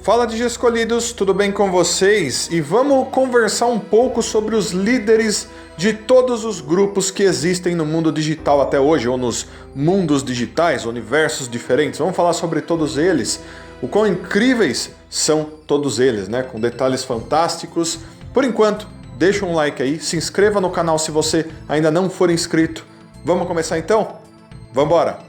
Fala de escolhidos, tudo bem com vocês? E vamos conversar um pouco sobre os líderes de todos os grupos que existem no mundo digital até hoje, ou nos mundos digitais, universos diferentes. Vamos falar sobre todos eles, o quão incríveis são todos eles, né? Com detalhes fantásticos. Por enquanto, deixa um like aí, se inscreva no canal se você ainda não for inscrito. Vamos começar então? Vambora!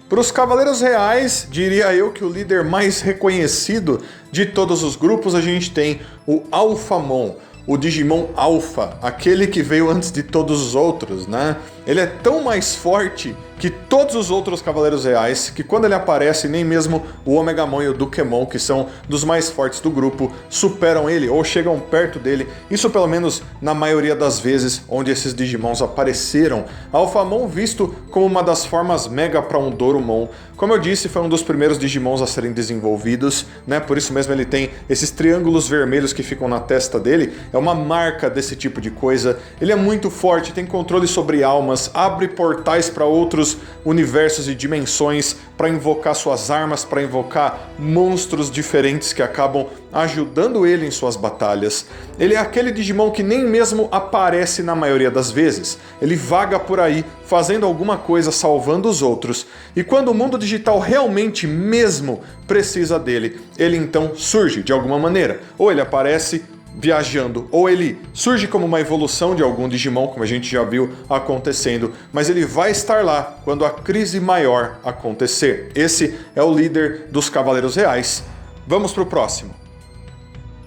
Para os Cavaleiros Reais, diria eu que o líder mais reconhecido de todos os grupos, a gente tem o Alphamon, o Digimon Alpha, aquele que veio antes de todos os outros, né? Ele é tão mais forte que todos os outros Cavaleiros Reais, que quando ele aparece, nem mesmo o Omegamon e o Dukemon, que são dos mais fortes do grupo, superam ele ou chegam perto dele. Isso pelo menos na maioria das vezes onde esses Digimons apareceram. Alphamon visto como uma das formas Mega para um Dorumon. Como eu disse, foi um dos primeiros Digimons a serem desenvolvidos, né? Por isso mesmo ele tem esses triângulos vermelhos que ficam na testa dele. É uma marca desse tipo de coisa. Ele é muito forte, tem controle sobre almas, abre portais para outros universos e dimensões, para invocar suas armas, para invocar monstros diferentes que acabam ajudando ele em suas batalhas. Ele é aquele Digimon que nem mesmo aparece na maioria das vezes. Ele vaga por aí, fazendo alguma coisa, salvando os outros. E quando o mundo digital realmente mesmo precisa dele, ele então surge de alguma maneira. Ou ele aparece viajando, ou ele surge como uma evolução de algum Digimon, como a gente já viu acontecendo, mas ele vai estar lá quando a crise maior acontecer. Esse é o líder dos Cavaleiros Reais. Vamos para o próximo.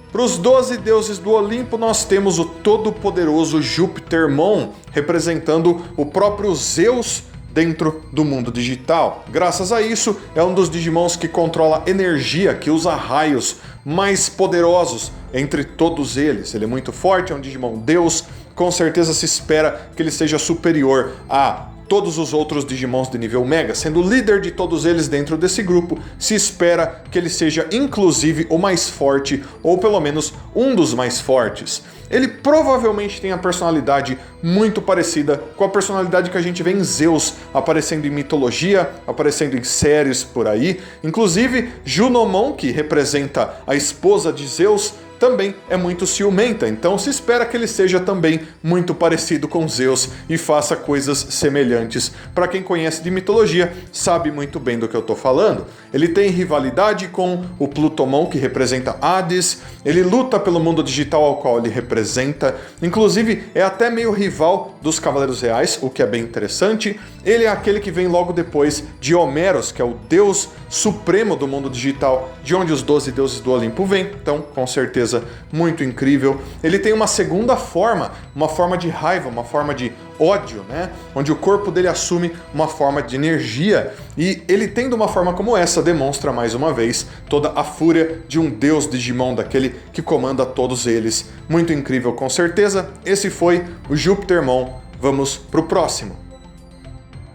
Para os 12 deuses do Olimpo, nós temos o todo-poderoso Júpitermon, representando o próprio Zeus dentro do mundo digital. Graças a isso, é um dos Digimons que controla energia, que usa raios mais poderosos entre todos eles. Ele é muito forte, é um Digimon Deus, com certeza se espera que ele seja superior a todos os outros Digimons de nível Mega. Sendo o líder de todos eles dentro desse grupo, se espera que ele seja inclusive o mais forte, ou pelo menos um dos mais fortes. Ele provavelmente tem a personalidade muito parecida com a personalidade que a gente vê em Zeus, aparecendo em mitologia, aparecendo em séries por aí. Inclusive, Junomon, que representa a esposa de Zeus, também é muito ciumenta, então se espera que ele seja também muito parecido com Zeus e faça coisas semelhantes. Para quem conhece de mitologia, sabe muito bem do que eu estou falando. Ele tem rivalidade com o Plutomon, que representa Hades, ele luta pelo mundo digital ao qual ele representa, inclusive é até meio rival dos Cavaleiros Reais, o que é bem interessante. Ele é aquele que vem logo depois de Homeros, que é o deus supremo do mundo digital, de onde os 12 deuses do Olimpo vêm, então com certeza muito incrível. Ele tem uma segunda forma, uma forma de raiva, uma forma de ódio, né? Onde o corpo dele assume uma forma de energia, e ele tendo uma forma como essa demonstra mais uma vez toda a fúria de um deus Digimon, daquele que comanda todos eles. Muito incrível, com certeza. Esse foi o Júpitermon. Vamos pro próximo.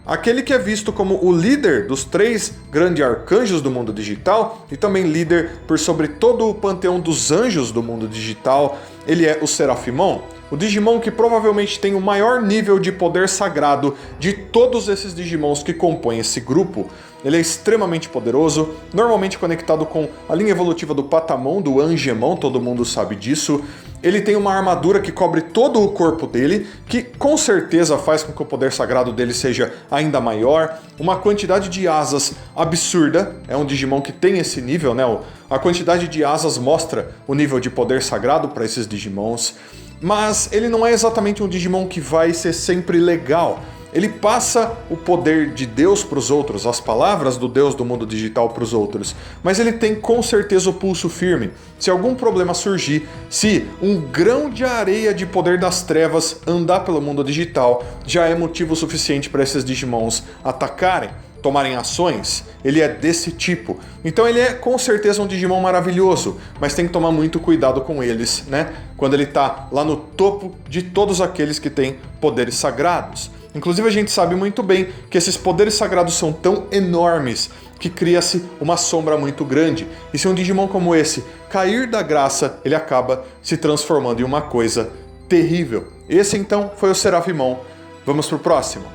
Aquele que é visto como o líder dos 3 grandes arcanjos do mundo digital e também líder por sobre todo o panteão dos anjos do mundo digital, ele é o Seraphimon, o Digimon que provavelmente tem o maior nível de poder sagrado de todos esses Digimons que compõem esse grupo. Ele é extremamente poderoso, normalmente conectado com a linha evolutiva do Patamon, do Angemon, todo mundo sabe disso. Ele tem uma armadura que cobre todo o corpo dele, que com certeza faz com que o poder sagrado dele seja ainda maior. Uma quantidade de asas absurda, é um Digimon que tem esse nível, né? A quantidade de asas mostra o nível de poder sagrado para esses Digimons. Mas ele não é exatamente um Digimon que vai ser sempre legal. Ele passa o poder de Deus para os outros, as palavras do Deus do mundo digital para os outros, mas ele tem com certeza o pulso firme. Se algum problema surgir, se um grão de areia de poder das trevas andar pelo mundo digital, já é motivo suficiente para esses Digimons atacarem, tomarem ações. Ele é desse tipo. Então ele é com certeza um Digimon maravilhoso, mas tem que tomar muito cuidado com eles, né? Quando ele tá lá no topo de todos aqueles que têm poderes sagrados. Inclusive a gente sabe muito bem que esses poderes sagrados são tão enormes que cria-se uma sombra muito grande. E se um Digimon como esse cair da graça, ele acaba se transformando em uma coisa terrível. Esse então foi o Seraphimon. Vamos pro próximo.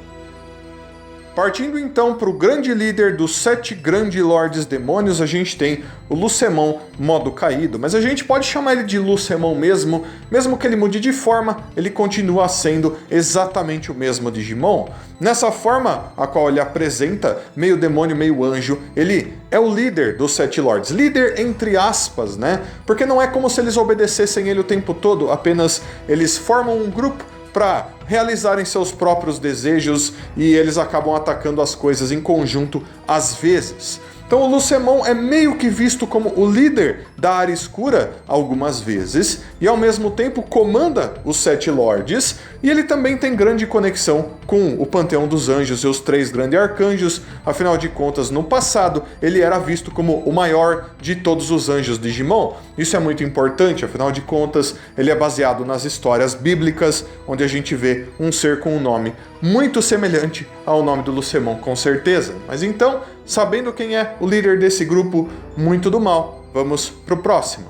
Partindo então para o grande líder dos 7 grandes lordes demônios, a gente tem o Lucemon modo caído, mas a gente pode chamar ele de Lucemon mesmo que ele mude de forma, ele continua sendo exatamente o mesmo Digimon. Nessa forma a qual ele apresenta, meio demônio, meio anjo, ele é o líder dos 7 lords. Líder entre aspas, né? Porque não é como se eles obedecessem ele o tempo todo, apenas eles formam um grupo para realizarem seus próprios desejos e eles acabam atacando as coisas em conjunto às vezes. Então o Lucemon é meio que visto como o líder da área escura algumas vezes e ao mesmo tempo comanda os 7 lords, e ele também tem grande conexão com o panteão dos anjos e os 3 grandes arcanjos. Afinal de contas, no passado ele era visto como o maior de todos os anjos Digimon. Isso é muito importante, afinal de contas ele é baseado nas histórias bíblicas, onde a gente vê um ser com um nome muito semelhante ao nome do Lucemon, com certeza. Mas então, sabendo quem é o líder desse grupo muito do mal, vamos pro próximo.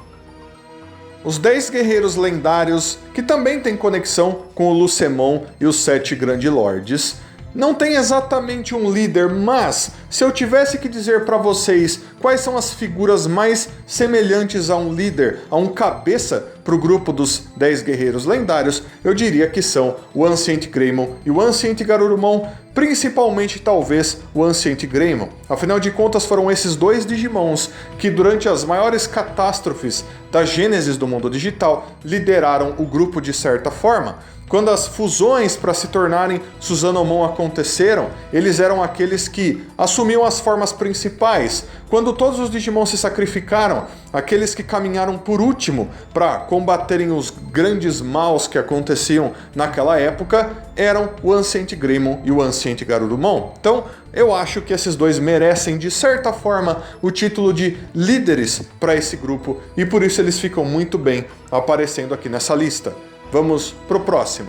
Os 10 guerreiros lendários, que também têm conexão com o Lucemon e os 7 grandes lords. Não tem exatamente um líder, mas se eu tivesse que dizer para vocês quais são as figuras mais semelhantes a um líder, a um cabeça para o grupo dos 10 guerreiros lendários, eu diria que são o Ancient Greymon e o Ancient Garurumon, principalmente talvez o Ancient Greymon. Afinal de contas, foram esses 2 Digimons que durante as maiores catástrofes da gênesis do mundo digital lideraram o grupo de certa forma. Quando as fusões para se tornarem Susanomon aconteceram, eles eram aqueles que assumiam as formas principais. Quando todos os Digimon se sacrificaram, aqueles que caminharam por último para combaterem os grandes maus que aconteciam naquela época eram o Ancient Greymon e o Ancient Garurumon. Então, eu acho que esses 2 merecem, de certa forma, o título de líderes para esse grupo e por isso eles ficam muito bem aparecendo aqui nessa lista. Vamos pro próximo.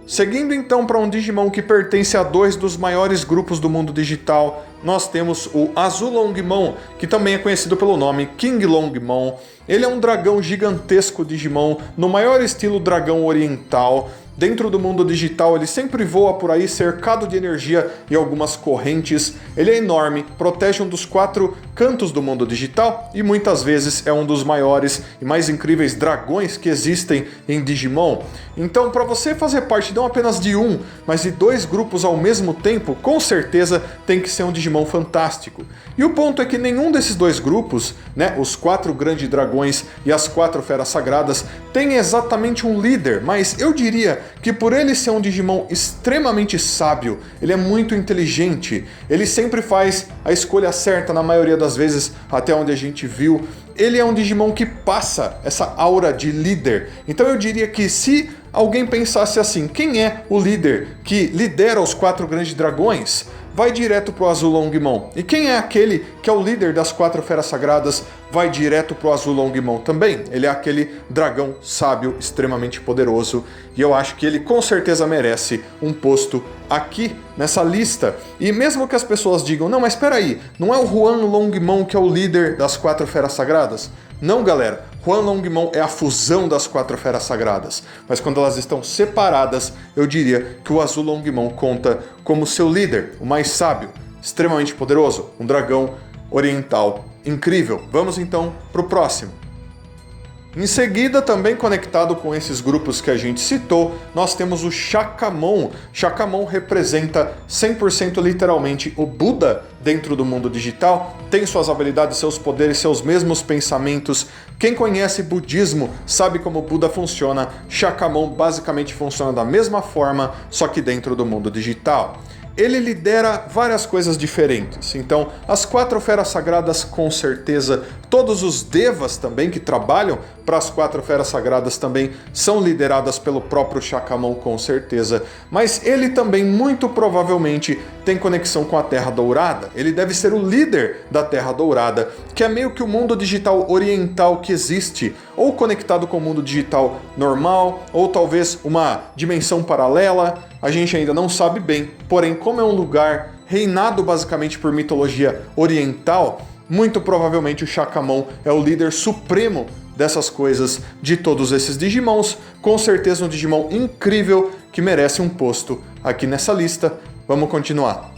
Seguindo então para um Digimon que pertence a 2 dos maiores grupos do mundo digital, nós temos o Azulongmon, que também é conhecido pelo nome King Longmon. Ele é um dragão gigantesco Digimon, no maior estilo dragão oriental. Dentro do mundo digital ele sempre voa por aí cercado de energia e algumas correntes. Ele é enorme, protege um dos 4 cantos do mundo digital e muitas vezes é um dos maiores e mais incríveis dragões que existem em Digimon. Então, para você fazer parte não apenas de um, mas de 2 grupos ao mesmo tempo, com certeza tem que ser um Digimon fantástico. E o ponto é que nenhum desses 2 grupos, né, os 4 grandes dragões e as 4 feras sagradas, tem exatamente um líder, mas eu diria que por ele ser um Digimon extremamente sábio, ele é muito inteligente, ele sempre faz a escolha certa na maioria das vezes, até onde a gente viu. Ele é um Digimon que passa essa aura de líder. Então eu diria que se alguém pensasse assim, quem é o líder que lidera os 4 grandes dragões? Vai direto pro Azulongmon. E quem é aquele que é o líder das 4 feras sagradas? Vai direto pro Azulongmon também. Ele é aquele dragão sábio extremamente poderoso. E eu acho que ele com certeza merece um posto aqui nessa lista. E mesmo que as pessoas digam, não, mas espera aí, não é o Huanlongmon que é o líder das 4 feras sagradas? Não, galera. Huanlongmon é a fusão das 4 feras sagradas, mas quando elas estão separadas, eu diria que o Azulongmon conta como seu líder, o mais sábio, extremamente poderoso, um dragão oriental incrível. Vamos então para o próximo. Em seguida, também conectado com esses grupos que a gente citou, nós temos o Shakamon. Shakamon representa 100% literalmente o Buda dentro do mundo digital, tem suas habilidades, seus poderes, seus mesmos pensamentos. Quem conhece budismo sabe como o Buda funciona. Shakamon basicamente funciona da mesma forma, só que dentro do mundo digital. Ele lidera várias coisas diferentes. Então, as 4 feras sagradas, com certeza, todos os devas também que trabalham para as 4 feras sagradas também são lideradas pelo próprio Shakamon, com certeza. Mas ele também, muito provavelmente, tem conexão com a Terra Dourada. Ele deve ser o líder da Terra Dourada, que é meio que o mundo digital oriental que existe, ou conectado com o mundo digital normal, ou talvez uma dimensão paralela. A gente ainda não sabe bem, porém, como é um lugar reinado basicamente por mitologia oriental, muito provavelmente o Shakamon é o líder supremo dessas coisas, de todos esses Digimons. Com certeza um Digimon incrível que merece um posto aqui nessa lista. vamos continuar.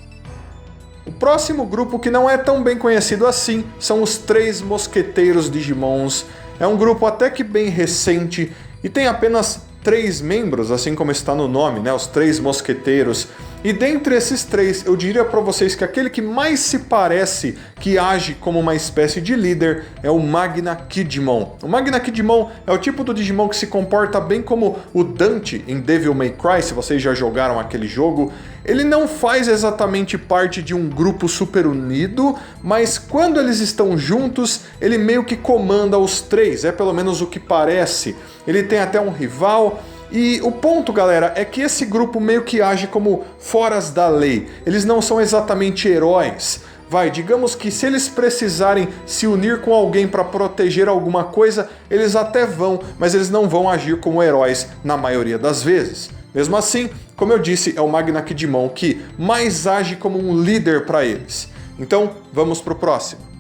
O próximo grupo, que não é tão bem conhecido assim, são os Três Mosqueteiros Digimons. É um grupo até que bem recente e tem apenas 3 membros, assim como está no nome, né? Os Três Mosqueteiros. E dentre esses 3, eu diria para vocês que aquele que mais se parece, que age como uma espécie de líder, é o Magna Kidmon. O Magna Kidmon é o tipo do Digimon que se comporta bem como o Dante em Devil May Cry, se vocês já jogaram aquele jogo. Ele não faz exatamente parte de um grupo super unido, mas quando eles estão juntos, ele meio que comanda os 3, é pelo menos o que parece. Ele tem até um rival. E o ponto, galera, é que esse grupo meio que age como foras da lei. Eles não são exatamente heróis. Digamos que se eles precisarem se unir com alguém para proteger alguma coisa, eles até vão, mas eles não vão agir como heróis na maioria das vezes. Mesmo assim, como eu disse, é o Magna Kidmon que mais age como um líder para eles. Então, vamos pro próximo.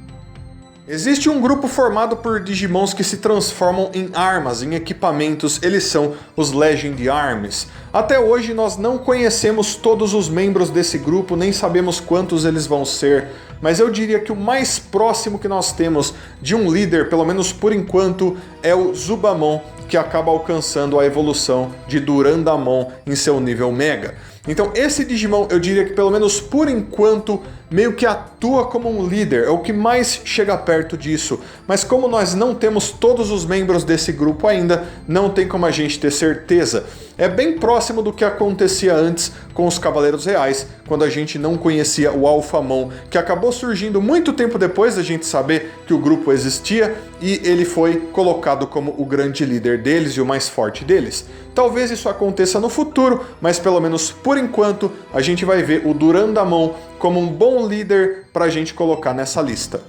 Existe um grupo formado por Digimons que se transformam em armas, em equipamentos, eles são os Legend Arms. Até hoje nós não conhecemos todos os membros desse grupo, nem sabemos quantos eles vão ser, mas eu diria que o mais próximo que nós temos de um líder, pelo menos por enquanto, é o Zubamon, que acaba alcançando a evolução de Durandamon em seu nível Mega. Então esse Digimon, eu diria que pelo menos por enquanto, meio que atua como um líder, é o que mais chega perto disso. Mas como nós não temos todos os membros desse grupo ainda, não tem como a gente ter certeza. É bem próximo do que acontecia antes com os Cavaleiros Reais, quando a gente não conhecia o Alphamon, que acabou surgindo muito tempo depois da gente saber que o grupo existia, e ele foi colocado como o grande líder deles e o mais forte deles. Talvez isso aconteça no futuro, mas pelo menos por enquanto a gente vai ver o Durandamon como um bom líder para a gente colocar nessa lista.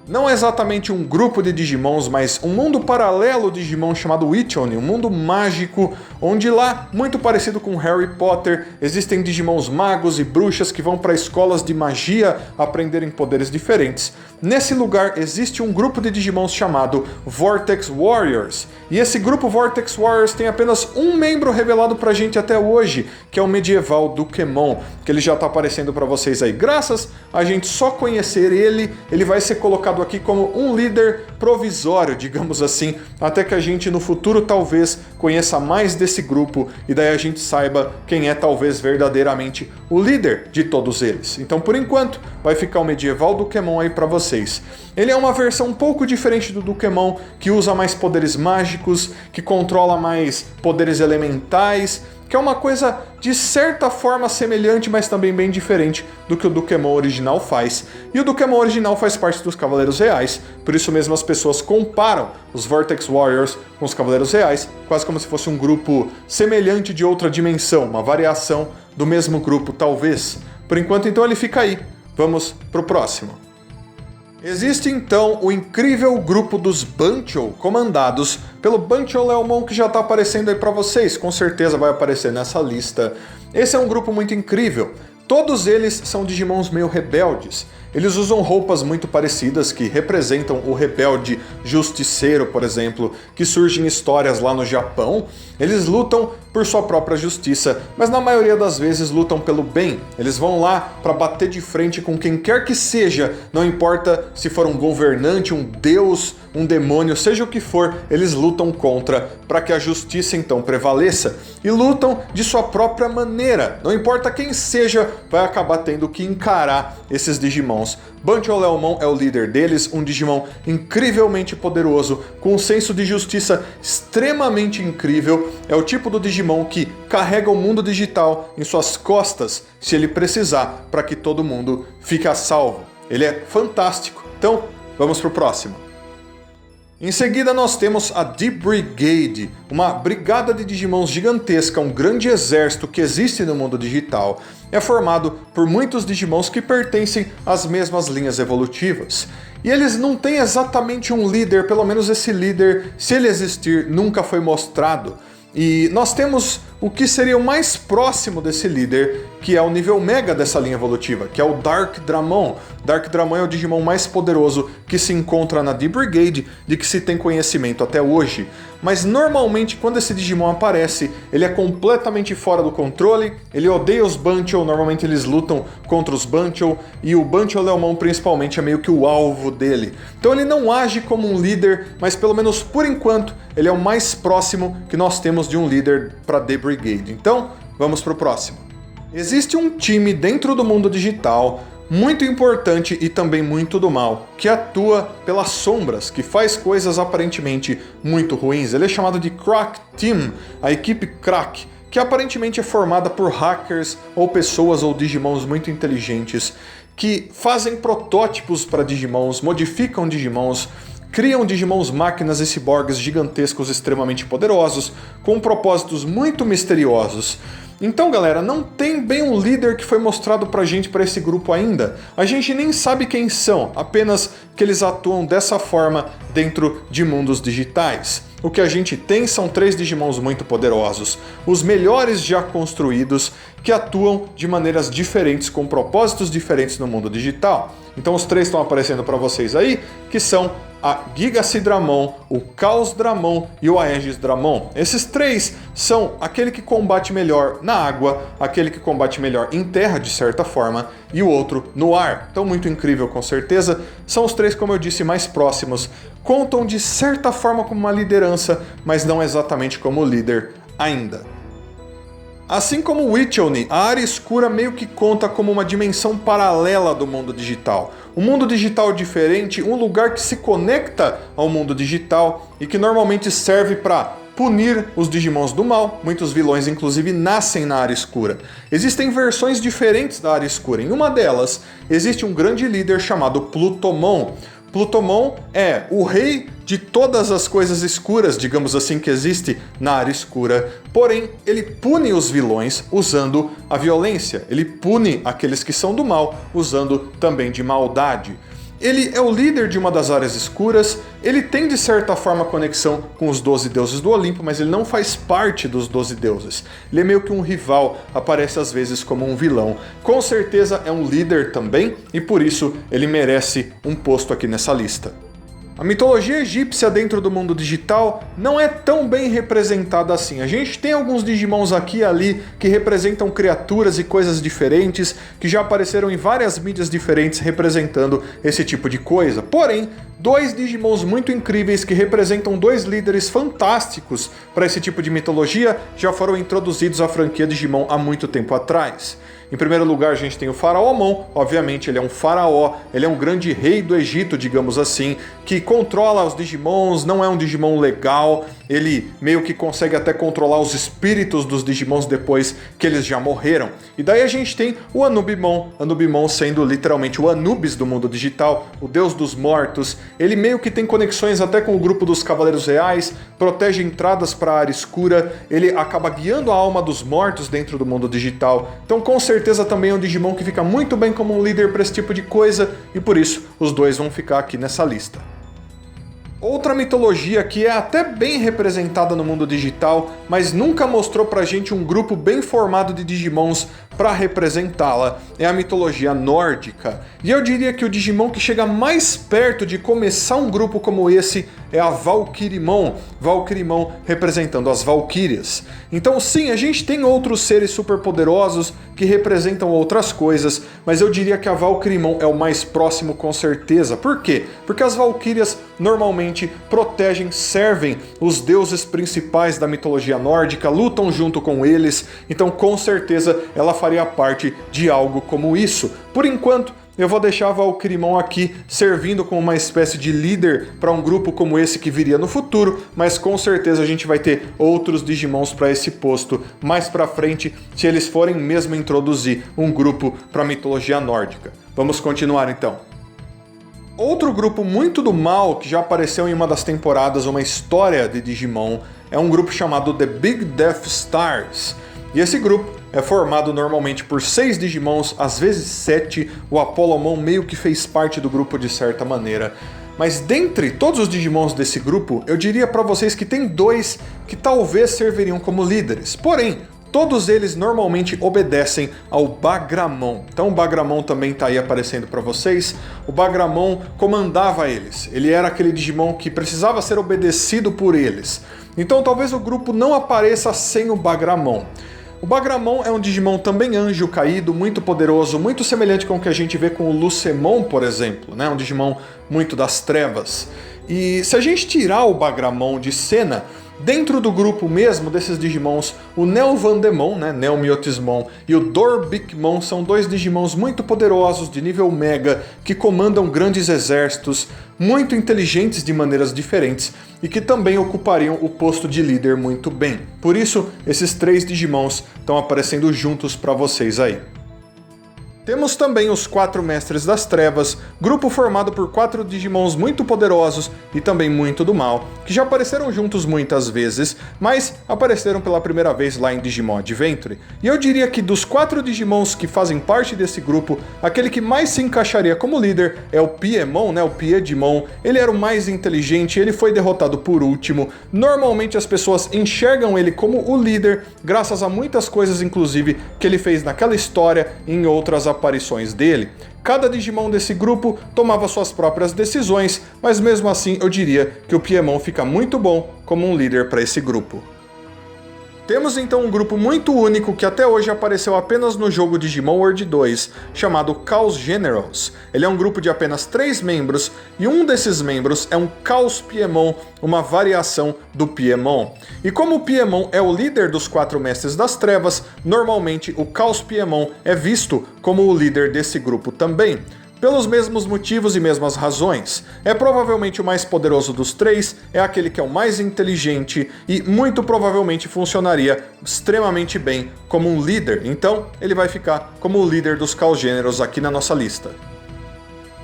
Não é exatamente um grupo de Digimons, mas um mundo paralelo Digimon chamado Witchon, um mundo mágico, onde lá, muito parecido com Harry Potter, existem Digimons magos e bruxas que vão para escolas de magia aprenderem poderes diferentes. Nesse lugar existe um grupo de Digimons chamado Vortex Warriors, e esse grupo Vortex Warriors tem apenas um membro revelado pra gente até hoje, que é o medieval Dukemon, que ele já tá aparecendo pra vocês aí. Graças a gente só conhecer ele, ele vai ser colocado aqui como um líder provisório, digamos assim, até que a gente no futuro talvez conheça mais desse grupo e daí a gente saiba quem é talvez verdadeiramente o líder de todos eles. Então por enquanto vai ficar o medieval Dukemon aí pra vocês. Ele é uma versão um pouco diferente do Dukemon, que usa mais poderes mágicos, que controla mais poderes elementais, que é uma coisa de certa forma semelhante, mas também bem diferente do que o Dukemon original faz. E o Dukemon original faz parte dos Cavaleiros Reais, por isso mesmo as pessoas comparam os Vortex Warriors com os Cavaleiros Reais, quase como se fosse um grupo semelhante de outra dimensão, uma variação do mesmo grupo, talvez. Por enquanto, então, ele fica aí. Vamos pro próximo. Existe então o incrível grupo dos Bancho, comandados pelo Bancho Leomon, que já está aparecendo aí para vocês, com certeza vai aparecer nessa lista. Esse é um grupo muito incrível. Todos eles são Digimons meio rebeldes. Eles usam roupas muito parecidas que representam o rebelde justiceiro, por exemplo, que surge em histórias lá no Japão. Eles lutam por sua própria justiça, mas na maioria das vezes lutam pelo bem. Eles vão lá para bater de frente com quem quer que seja, não importa se for um governante, um deus, um demônio, seja o que for, eles lutam contra para que a justiça então prevaleça. E lutam de sua própria maneira, não importa quem seja, vai acabar tendo que encarar esses Digimons. Bancho Leomon é o líder deles, um Digimon incrivelmente poderoso, com um senso de justiça extremamente incrível. É o tipo do Digimon que carrega o mundo digital em suas costas, se ele precisar, para que todo mundo fique a salvo. Ele é fantástico. Então, vamos pro próximo. Em seguida nós temos a Deep Brigade, uma brigada de Digimons gigantesca, um grande exército que existe no mundo digital. É formado por muitos Digimons que pertencem às mesmas linhas evolutivas. E eles não têm exatamente um líder, pelo menos esse líder, se ele existir, nunca foi mostrado. E nós temos o que seria o mais próximo desse líder, que é o nível Mega dessa linha evolutiva, que é o Dark Dramon. Dark Dramon é o Digimon mais poderoso que se encontra na D-Brigade, de que se tem conhecimento até hoje. Mas normalmente quando esse Digimon aparece, ele é completamente fora do controle, ele odeia os Bancho, normalmente eles lutam contra os Bancho, e o Bancho Leomon principalmente é meio que o alvo dele. Então ele não age como um líder, mas pelo menos por enquanto ele é o mais próximo que nós temos de um líder para D-Brigade. Então, vamos para o próximo. Existe um time dentro do mundo digital muito importante e também muito do mal, que atua pelas sombras, que faz coisas aparentemente muito ruins. Ele é chamado de Crack Team, a equipe Crack, que aparentemente é formada por hackers ou pessoas ou Digimons muito inteligentes que fazem protótipos para Digimons, modificam Digimons, criam Digimons máquinas e ciborgues gigantescos extremamente poderosos, com propósitos muito misteriosos. Então, galera, não tem bem um líder que foi mostrado pra gente para esse grupo ainda. A gente nem sabe quem são, apenas que eles atuam dessa forma dentro de mundos digitais. O que a gente tem são 3 Digimons muito poderosos, os melhores já construídos, que atuam de maneiras diferentes, com propósitos diferentes no mundo digital. Então os 3 estão aparecendo para vocês aí, que são a Gigacy Dramon, o Chaos Dramon e o Aegis Dramon. Esses 3 são aquele que combate melhor na água, aquele que combate melhor em terra de certa forma, e o outro no ar. Então muito incrível com certeza. São os 3, como eu disse, mais próximos. Contam de certa forma como uma liderança, mas não exatamente como líder ainda. Assim como o Witchony, a área escura meio que conta como uma dimensão paralela do mundo digital. Um mundo digital diferente, um lugar que se conecta ao mundo digital e que normalmente serve para punir os Digimons do mal. Muitos vilões inclusive nascem na área escura. Existem versões diferentes da área escura. Em uma delas, existe um grande líder chamado Plutomon. Plutomon é o rei de todas as coisas escuras, digamos assim, que existe na área escura. Porém, ele pune os vilões usando a violência. Ele pune aqueles que são do mal usando também de maldade. Ele é o líder de uma das áreas escuras, ele tem de certa forma conexão com os 12 deuses do Olimpo, mas ele não faz parte dos 12 deuses. Ele é meio que um rival, aparece às vezes como um vilão. Com certeza é um líder também, e por isso ele merece um posto aqui nessa lista. A mitologia egípcia dentro do mundo digital não é tão bem representada assim. A gente tem alguns Digimons aqui e ali que representam criaturas e coisas diferentes, que já apareceram em várias mídias diferentes representando esse tipo de coisa. Porém, 2 Digimons muito incríveis que representam 2 líderes fantásticos para esse tipo de mitologia já foram introduzidos à franquia Digimon há muito tempo atrás. Em primeiro lugar, a gente tem o Faraó Mon. Obviamente, ele é um faraó, ele é um grande rei do Egito, digamos assim, que controla os Digimons, não é um Digimon legal, ele meio que consegue até controlar os espíritos dos Digimons depois que eles já morreram. E daí a gente tem o Anubimon, Anubimon sendo literalmente o Anubis do mundo digital, o deus dos mortos. Ele meio que tem conexões até com o grupo dos Cavaleiros Reais, protege entradas para a área escura, ele acaba guiando a alma dos mortos dentro do mundo digital. Então, com certeza também é um Digimon que fica muito bem como um líder para esse tipo de coisa, e por isso os 2 vão ficar aqui nessa lista. Outra mitologia que é até bem representada no mundo digital, mas nunca mostrou pra gente um grupo bem formado de Digimons para representá-la, é a mitologia nórdica. E eu diria que o Digimon que chega mais perto de começar um grupo como esse é a Valkyrimon. Valkyrimon representando as Valquírias. Então sim, a gente tem outros seres super poderosos que representam outras coisas, mas eu diria que a Valkyrimon é o mais próximo com certeza. Por quê? Porque as Valquírias normalmente protegem, servem os deuses principais da mitologia nórdica, lutam junto com eles, então com certeza ela faria parte de algo como isso. Por enquanto, eu vou deixar a Valkyrimon aqui servindo como uma espécie de líder para um grupo como esse que viria no futuro, mas com certeza a gente vai ter outros Digimons para esse posto mais para frente, se eles forem mesmo introduzir um grupo para a mitologia nórdica. Vamos continuar então. Outro grupo muito do mal que já apareceu em uma das temporadas, uma história de Digimon, é um grupo chamado The Big Death Stars. E esse grupo é formado normalmente por 6 Digimons, às vezes 7, o Apollomon meio que fez parte do grupo de certa maneira. Mas dentre todos os Digimons desse grupo, eu diria para vocês que tem 2 que talvez serviriam como líderes. Porém, todos eles normalmente obedecem ao Bagramon. Então o Bagramon também está aí aparecendo para vocês. O Bagramon comandava eles. Ele era aquele Digimon que precisava ser obedecido por eles. Então talvez o grupo não apareça sem o Bagramon. O Bagramon é um Digimon também anjo caído, muito poderoso, muito semelhante com o que a gente vê com o Lucemon, por exemplo, né? Um Digimon muito das trevas. E se a gente tirar o Bagramon de cena, dentro do grupo mesmo desses Digimons, o Neovandemon, né, Neomiotismon, e o Dorbikmon são dois Digimons muito poderosos, de nível Mega, que comandam grandes exércitos, muito inteligentes de maneiras diferentes, e que também ocupariam o posto de líder muito bem. Por isso, esses três Digimons estão aparecendo juntos para vocês aí. Temos também os 4 Mestres das Trevas, grupo formado por 4 Digimons muito poderosos e também muito do mal, que já apareceram juntos muitas vezes, mas apareceram pela primeira vez lá em Digimon Adventure. E eu diria que dos 4 Digimons que fazem parte desse grupo, aquele que mais se encaixaria como líder é o Piedmon, né, o Piedmon. Ele era o mais inteligente, ele foi derrotado por último. Normalmente as pessoas enxergam ele como o líder, graças a muitas coisas, inclusive, que ele fez naquela história e em outras aparições dele. Cada Digimon desse grupo tomava suas próprias decisões, mas mesmo assim eu diria que o Piedmon fica muito bom como um líder para esse grupo. Temos então um grupo muito único que até hoje apareceu apenas no jogo Digimon World 2, chamado Chaos Generals. Ele é um grupo de apenas 3 membros, e um desses membros é um Chaos Piedmon, uma variação do Piedmon. E como o Piedmon é o líder dos 4 Mestres das Trevas, normalmente o Chaos Piedmon é visto como o líder desse grupo também. Pelos mesmos motivos e mesmas razões. É provavelmente o mais poderoso dos 3, é aquele que é o mais inteligente e muito provavelmente funcionaria extremamente bem como um líder. Então, ele vai ficar como o líder dos Chaos Generals aqui na nossa lista.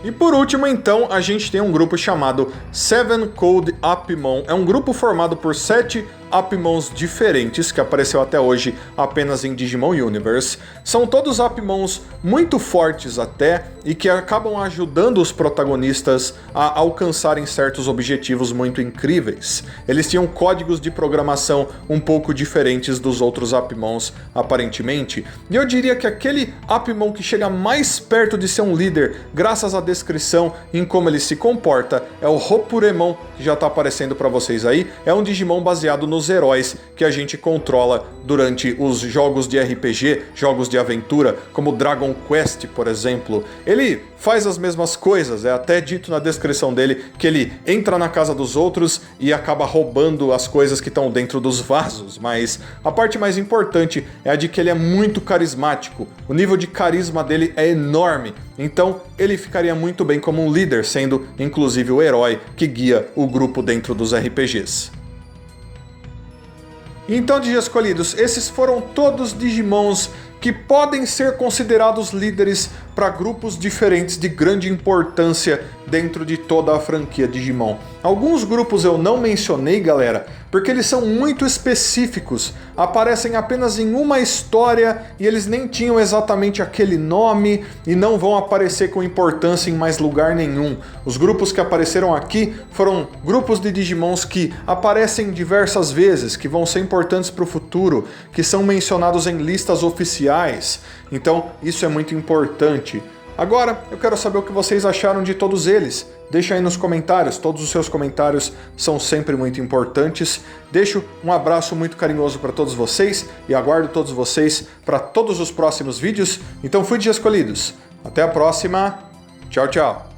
E por último, então, a gente tem um grupo chamado Seven Code Appmon. É um grupo formado por 7 Appmons diferentes, que apareceu até hoje apenas em Digimon Universe. São todos Appmons muito fortes até, e que acabam ajudando os protagonistas a alcançarem certos objetivos muito incríveis. Eles tinham códigos de programação um pouco diferentes dos outros Appmons, aparentemente. E eu diria que aquele Appmon que chega mais perto de ser um líder, graças à descrição em como ele se comporta, é o Hopuremon, que já está aparecendo para vocês aí. É um Digimon baseado nos heróis que a gente controla durante os jogos de RPG, jogos de aventura, como Dragon Quest, por exemplo. Ele faz as mesmas coisas, é até dito na descrição dele que ele entra na casa dos outros e acaba roubando as coisas que estão dentro dos vasos, mas a parte mais importante é a de que ele é muito carismático. O nível de carisma dele é enorme, então ele ficaria muito bem como um líder, sendo inclusive o herói que guia o grupo dentro dos RPGs. Então, Digi escolhidos, esses foram todos Digimons que podem ser considerados líderes para grupos diferentes de grande importância dentro de toda a franquia Digimon. Alguns grupos eu não mencionei, galera, porque eles são muito específicos, aparecem apenas em uma história e eles nem tinham exatamente aquele nome e não vão aparecer com importância em mais lugar nenhum. Os grupos que apareceram aqui foram grupos de Digimons que aparecem diversas vezes, que vão ser importantes para o futuro, que são mencionados em listas oficiais, então isso é muito importante. Agora, eu quero saber o que vocês acharam de todos eles. Deixa aí nos comentários, todos os seus comentários são sempre muito importantes. Deixo um abraço muito carinhoso para todos vocês e aguardo todos vocês para todos os próximos vídeos. Então fui de escolhidos. Até a próxima. Tchau, tchau.